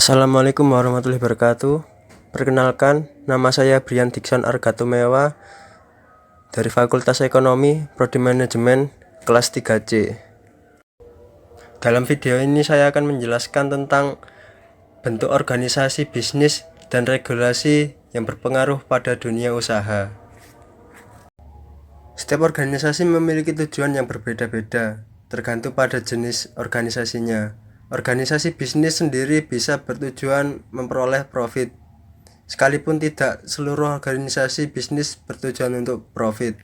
Assalamualaikum warahmatullahi wabarakatuh. Perkenalkan, nama saya Brian Dikson Argatumewa dari Fakultas Ekonomi, Prodi Manajemen, kelas 3C. Dalam video ini saya akan menjelaskan tentang bentuk organisasi bisnis dan regulasi yang berpengaruh pada dunia usaha. Setiap organisasi memiliki tujuan yang berbeda-beda, tergantung pada jenis organisasinya. Organisasi bisnis sendiri bisa bertujuan memperoleh profit, sekalipun tidak seluruh organisasi bisnis bertujuan untuk profit.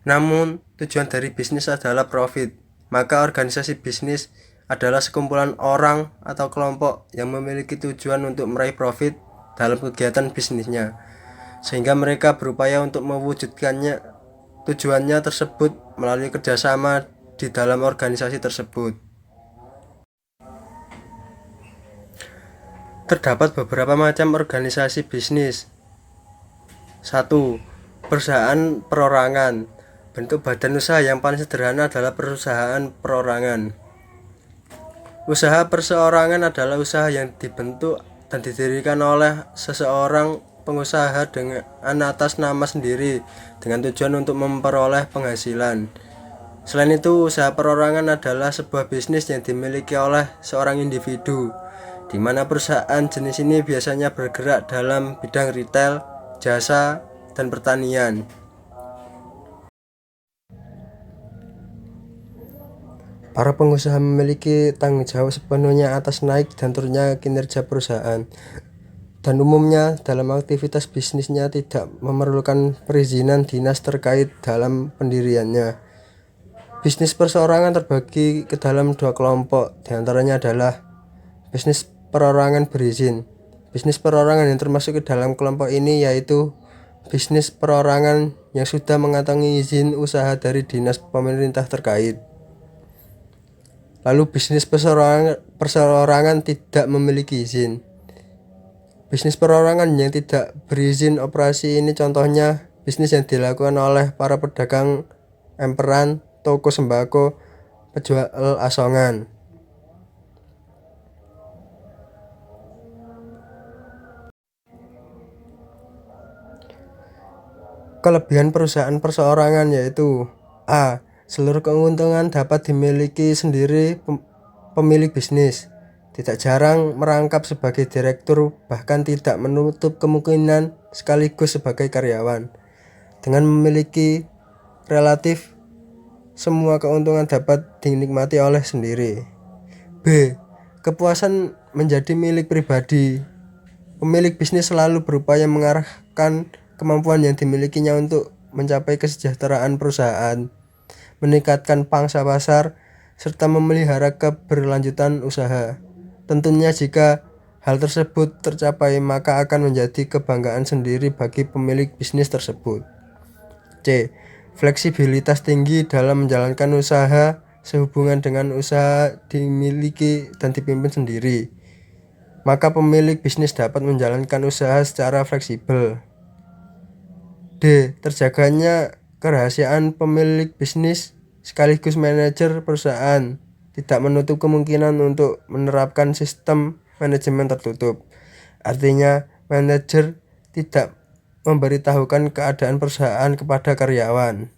Namun, tujuan dari bisnis adalah profit, maka organisasi bisnis adalah sekumpulan orang atau kelompok yang memiliki tujuan untuk meraih profit dalam kegiatan bisnisnya, sehingga mereka berupaya untuk mewujudkannya tujuannya tersebut melalui kerjasama di dalam organisasi tersebut. Terdapat beberapa macam organisasi bisnis. 1. Perusahaan perorangan. Bentuk badan usaha yang paling sederhana adalah perusahaan perorangan. Usaha perseorangan adalah usaha yang dibentuk dan didirikan oleh seseorang pengusaha dengan atas nama sendiri dengan tujuan untuk memperoleh penghasilan. Selain itu, usaha perorangan adalah sebuah bisnis yang dimiliki oleh seorang individu, di mana perusahaan jenis ini biasanya bergerak dalam bidang retail, jasa, dan pertanian. Para pengusaha memiliki tanggung jawab sepenuhnya atas naik dan turunnya kinerja perusahaan, dan umumnya dalam aktivitas bisnisnya tidak memerlukan perizinan dinas terkait dalam pendiriannya. Bisnis perseorangan terbagi ke dalam dua kelompok, diantaranya adalah bisnis perorangan berizin. Bisnis perorangan yang termasuk ke dalam kelompok ini yaitu bisnis perorangan yang sudah mengantongi izin usaha dari dinas pemerintah terkait. Lalu bisnis perseorangan tidak memiliki izin. Bisnis perorangan yang tidak berizin operasi ini contohnya bisnis yang dilakukan oleh para pedagang emperan, toko sembako, penjual asongan. Kelebihan perusahaan perseorangan yaitu A. Seluruh keuntungan dapat dimiliki sendiri pemilik bisnis, tidak jarang merangkap sebagai direktur, bahkan tidak menutup kemungkinan sekaligus sebagai karyawan. Dengan memiliki relatif semua keuntungan dapat dinikmati oleh sendiri. B. Kepuasan menjadi milik pribadi. Pemilik bisnis selalu berupaya mengarahkan kemampuan yang dimilikinya untuk mencapai kesejahteraan perusahaan, meningkatkan pangsa pasar, serta memelihara keberlanjutan usaha. Tentunya jika hal tersebut tercapai, maka akan menjadi kebanggaan sendiri bagi pemilik bisnis tersebut. C. Fleksibilitas tinggi dalam menjalankan usaha sehubungan dengan usaha dimiliki dan dipimpin sendiri, maka pemilik bisnis dapat menjalankan usaha secara fleksibel. D. Terjaganya kerahasiaan pemilik bisnis sekaligus manajer perusahaan, tidak menutup kemungkinan untuk menerapkan sistem manajemen tertutup. Artinya, manajer tidak memberitahukan keadaan perusahaan kepada karyawan.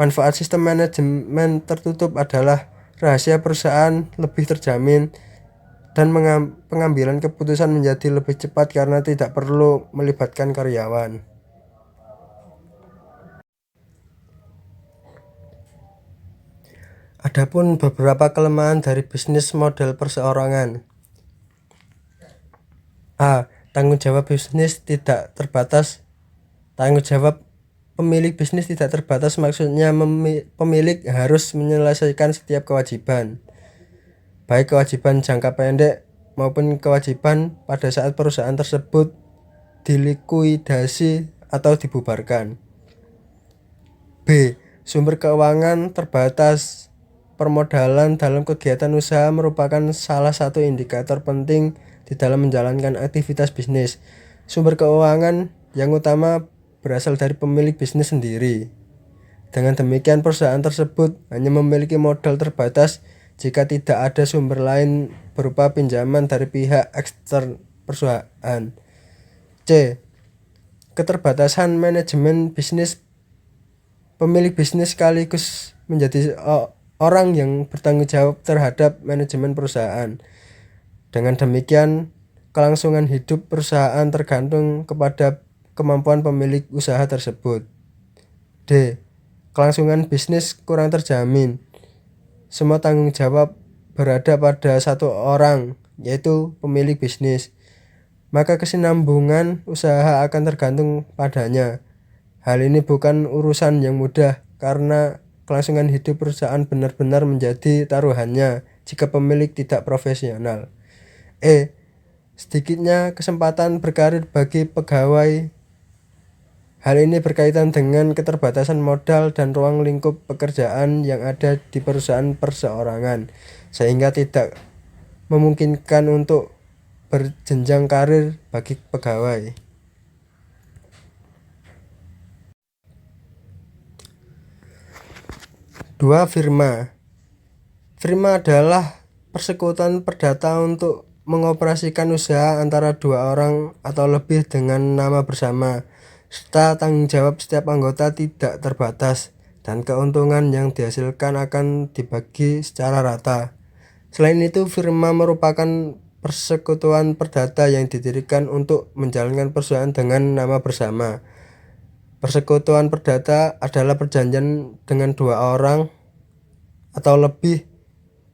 Manfaat sistem manajemen tertutup adalah rahasia perusahaan lebih terjamin dan pengambilan keputusan menjadi lebih cepat karena tidak perlu melibatkan karyawan. Adapun beberapa kelemahan dari bisnis model perseorangan. A. Tanggung jawab bisnis tidak terbatas. Tanggung jawab pemilik bisnis tidak terbatas, maksudnya pemilik harus menyelesaikan setiap kewajiban, baik kewajiban jangka pendek maupun kewajiban pada saat perusahaan tersebut dilikuidasi atau dibubarkan. B. Sumber keuangan terbatas. Permodalan dalam kegiatan usaha merupakan salah satu indikator penting di dalam menjalankan aktivitas bisnis. Sumber keuangan yang utama berasal dari pemilik bisnis sendiri. Dengan demikian, perusahaan tersebut hanya memiliki modal terbatas jika tidak ada sumber lain berupa pinjaman dari pihak ekstern perusahaan. C. Keterbatasan manajemen bisnis. Pemilik bisnis sekaligus menjadi orang yang bertanggung jawab terhadap manajemen perusahaan. Dengan demikian, kelangsungan hidup perusahaan tergantung kepada kemampuan pemilik usaha tersebut. D. Kelangsungan bisnis kurang terjamin. Semua tanggung jawab berada pada satu orang, yaitu pemilik bisnis. Maka kesinambungan usaha akan tergantung padanya. Hal ini bukan urusan yang mudah karena kelangsungan hidup perusahaan benar-benar menjadi taruhannya jika pemilik tidak profesional. E. Sedikitnya kesempatan berkarir bagi pegawai. Hal ini berkaitan dengan keterbatasan modal dan ruang lingkup pekerjaan yang ada di perusahaan perseorangan, sehingga tidak memungkinkan untuk berjenjang karir bagi pegawai. 2. Firma. Firma adalah persekutuan perdata untuk mengoperasikan usaha antara dua orang atau lebih dengan nama bersama, serta tanggung jawab setiap anggota tidak terbatas, dan keuntungan yang dihasilkan akan dibagi secara rata. Selain itu, firma merupakan persekutuan perdata yang didirikan untuk menjalankan perusahaan dengan nama bersama. Persekutuan perdata adalah perjanjian dengan dua orang atau lebih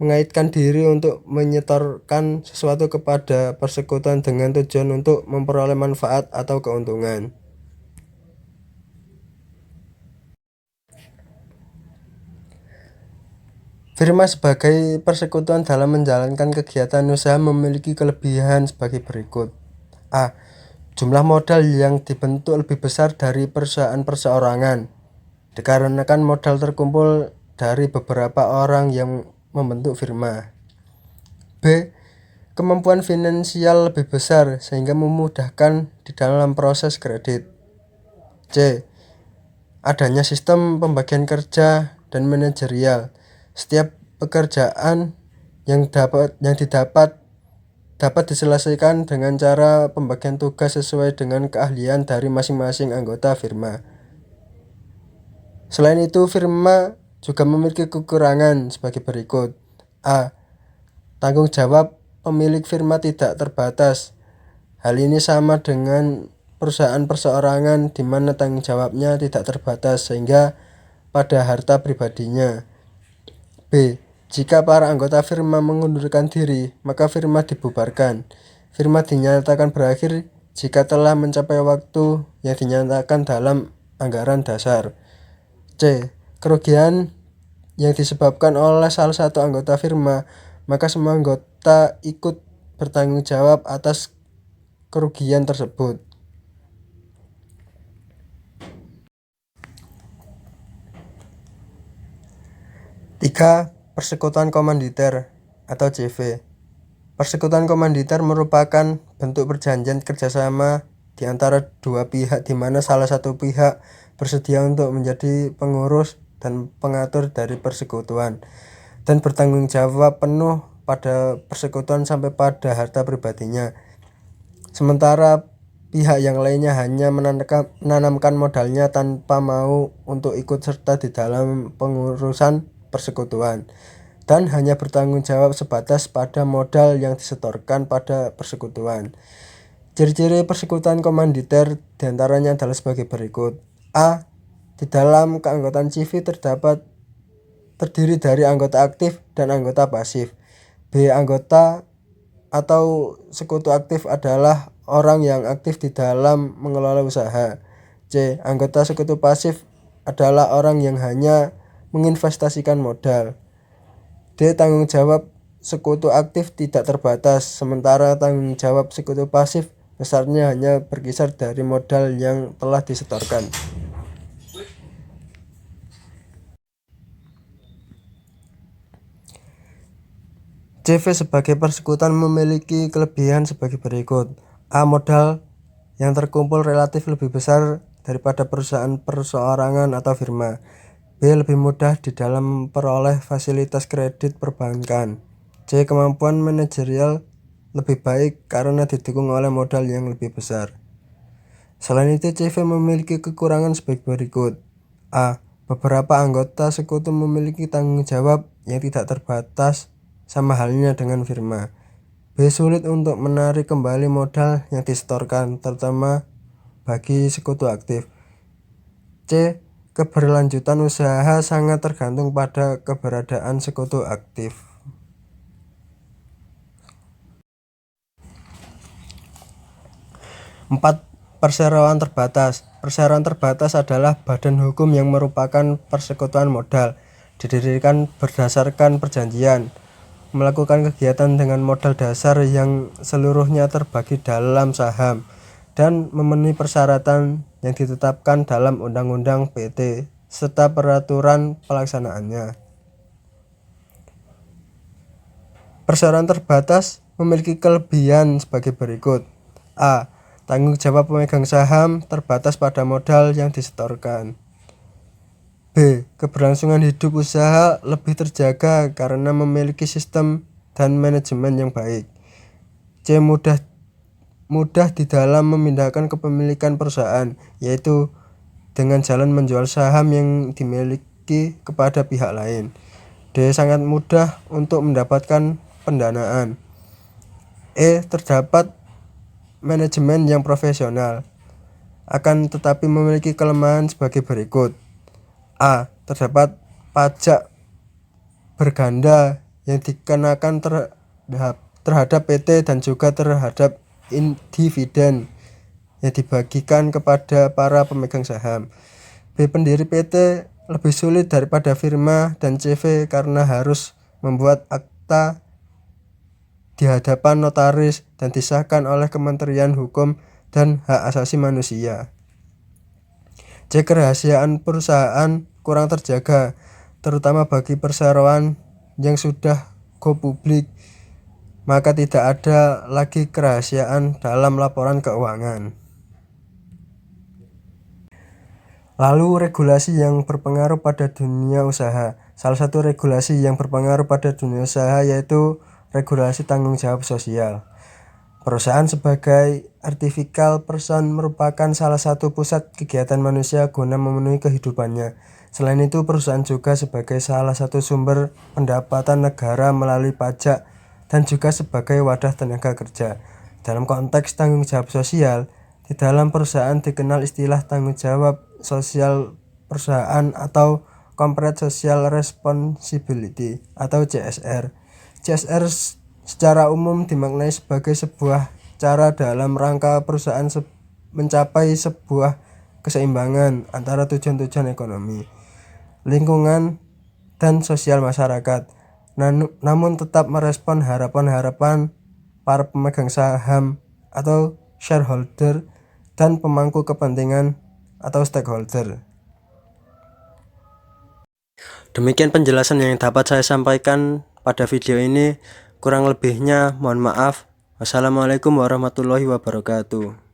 mengaitkan diri untuk menyetorkan sesuatu kepada persekutuan dengan tujuan untuk memperoleh manfaat atau keuntungan. Firma sebagai persekutuan dalam menjalankan kegiatan usaha memiliki kelebihan sebagai berikut. A. Jumlah modal yang dibentuk lebih besar dari perusahaan perseorangan, dikarenakan modal terkumpul dari beberapa orang yang membentuk firma. B. Kemampuan finansial lebih besar sehingga memudahkan di dalam proses kredit. C. Adanya sistem pembagian kerja dan manajerial. Setiap pekerjaan yang dapat diselesaikan dengan cara pembagian tugas sesuai dengan keahlian dari masing-masing anggota firma. Selain itu, firma juga memiliki kekurangan sebagai berikut. A. Tanggung jawab pemilik firma tidak terbatas. Hal ini sama dengan perusahaan perseorangan di mana tanggung jawabnya tidak terbatas sehingga pada harta pribadinya. B. Jika para anggota firma mengundurkan diri, maka firma dibubarkan. Firma dinyatakan berakhir jika telah mencapai waktu yang dinyatakan dalam anggaran dasar. C. Kerugian yang disebabkan oleh salah satu anggota firma, maka semua anggota ikut bertanggung jawab atas kerugian tersebut. Tiga. Persekutuan komanditer atau JV. Persekutuan komanditer merupakan bentuk perjanjian kerjasama di antara dua pihak di mana salah satu pihak bersedia untuk menjadi pengurus dan pengatur dari persekutuan dan bertanggung jawab penuh pada persekutuan sampai pada harta pribadinya. Sementara pihak yang lainnya hanya menanamkan modalnya tanpa mau untuk ikut serta di dalam pengurusan persekutuan dan hanya bertanggung jawab sebatas pada modal yang disetorkan pada persekutuan. Ciri-ciri persekutuan komanditer diantaranya adalah sebagai berikut. A. Di dalam keanggotaan CV terdiri dari anggota aktif dan anggota pasif. B. Anggota atau sekutu aktif adalah orang yang aktif di dalam mengelola usaha. C. Anggota sekutu pasif adalah orang yang hanya menginvestasikan modal. D. Tanggung jawab sekutu aktif tidak terbatas, sementara tanggung jawab sekutu pasif besarnya hanya berkisar dari modal yang telah disetorkan. JV sebagai persekutuan memiliki kelebihan sebagai berikut. A. Modal yang terkumpul relatif lebih besar daripada perusahaan perseorangan atau firma. B. Lebih mudah di dalam memperoleh fasilitas kredit perbankan. C. Kemampuan manajerial lebih baik karena didukung oleh modal yang lebih besar. Selain itu, CV memiliki kekurangan sebagai berikut. A. Beberapa anggota sekutu memiliki tanggung jawab yang tidak terbatas sama halnya dengan firma. B. Sulit untuk menarik kembali modal yang disetorkan, terutama bagi sekutu aktif. C. Keberlanjutan usaha sangat tergantung pada keberadaan sekutu aktif. 4. Perseroan terbatas. Perseroan terbatas adalah badan hukum yang merupakan persekutuan modal, didirikan berdasarkan perjanjian, melakukan kegiatan dengan modal dasar yang seluruhnya terbagi dalam saham, dan memenuhi persyaratan yang ditetapkan dalam Undang-Undang PT serta peraturan pelaksanaannya. Perseroan terbatas memiliki kelebihan sebagai berikut. A. Tanggung jawab pemegang saham terbatas pada modal yang disetorkan. B. Keberlangsungan hidup usaha lebih terjaga karena memiliki sistem dan manajemen yang baik. C. Mudah di dalam memindahkan kepemilikan perusahaan, yaitu dengan jalan menjual saham yang dimiliki kepada pihak lain. D. Sangat mudah untuk mendapatkan pendanaan. E. Terdapat manajemen yang profesional, akan tetapi memiliki kelemahan sebagai berikut. A. Terdapat pajak berganda yang dikenakan terhadap PT dan juga terhadap dividen yang dibagikan kepada para pemegang saham. B. Pendiri PT lebih sulit daripada firma dan CV karena harus membuat akta di hadapan notaris dan disahkan oleh Kementerian Hukum dan Hak Asasi Manusia. C. Kerahasiaan perusahaan kurang terjaga, terutama bagi perseroan yang sudah go publik, maka tidak ada lagi kerahasiaan dalam laporan keuangan. Lalu, regulasi yang berpengaruh pada dunia usaha. Salah satu regulasi yang berpengaruh pada dunia usaha yaitu regulasi tanggung jawab sosial. Perusahaan sebagai artificial person merupakan salah satu pusat kegiatan manusia guna memenuhi kehidupannya. Selain itu, perusahaan juga sebagai salah satu sumber pendapatan negara melalui pajak dan juga sebagai wadah tenaga kerja. Dalam konteks tanggung jawab sosial, di dalam perusahaan dikenal istilah tanggung jawab sosial perusahaan atau Corporate Social Responsibility atau CSR. CSR secara umum dimaknai sebagai sebuah cara dalam rangka perusahaan mencapai sebuah keseimbangan antara tujuan-tujuan ekonomi, lingkungan, dan sosial masyarakat, namun tetap merespon harapan-harapan para pemegang saham atau shareholder dan pemangku kepentingan atau stakeholder. Demikian penjelasan yang dapat saya sampaikan pada video ini. Kurang lebihnya mohon maaf. Wassalamualaikum warahmatullahi wabarakatuh.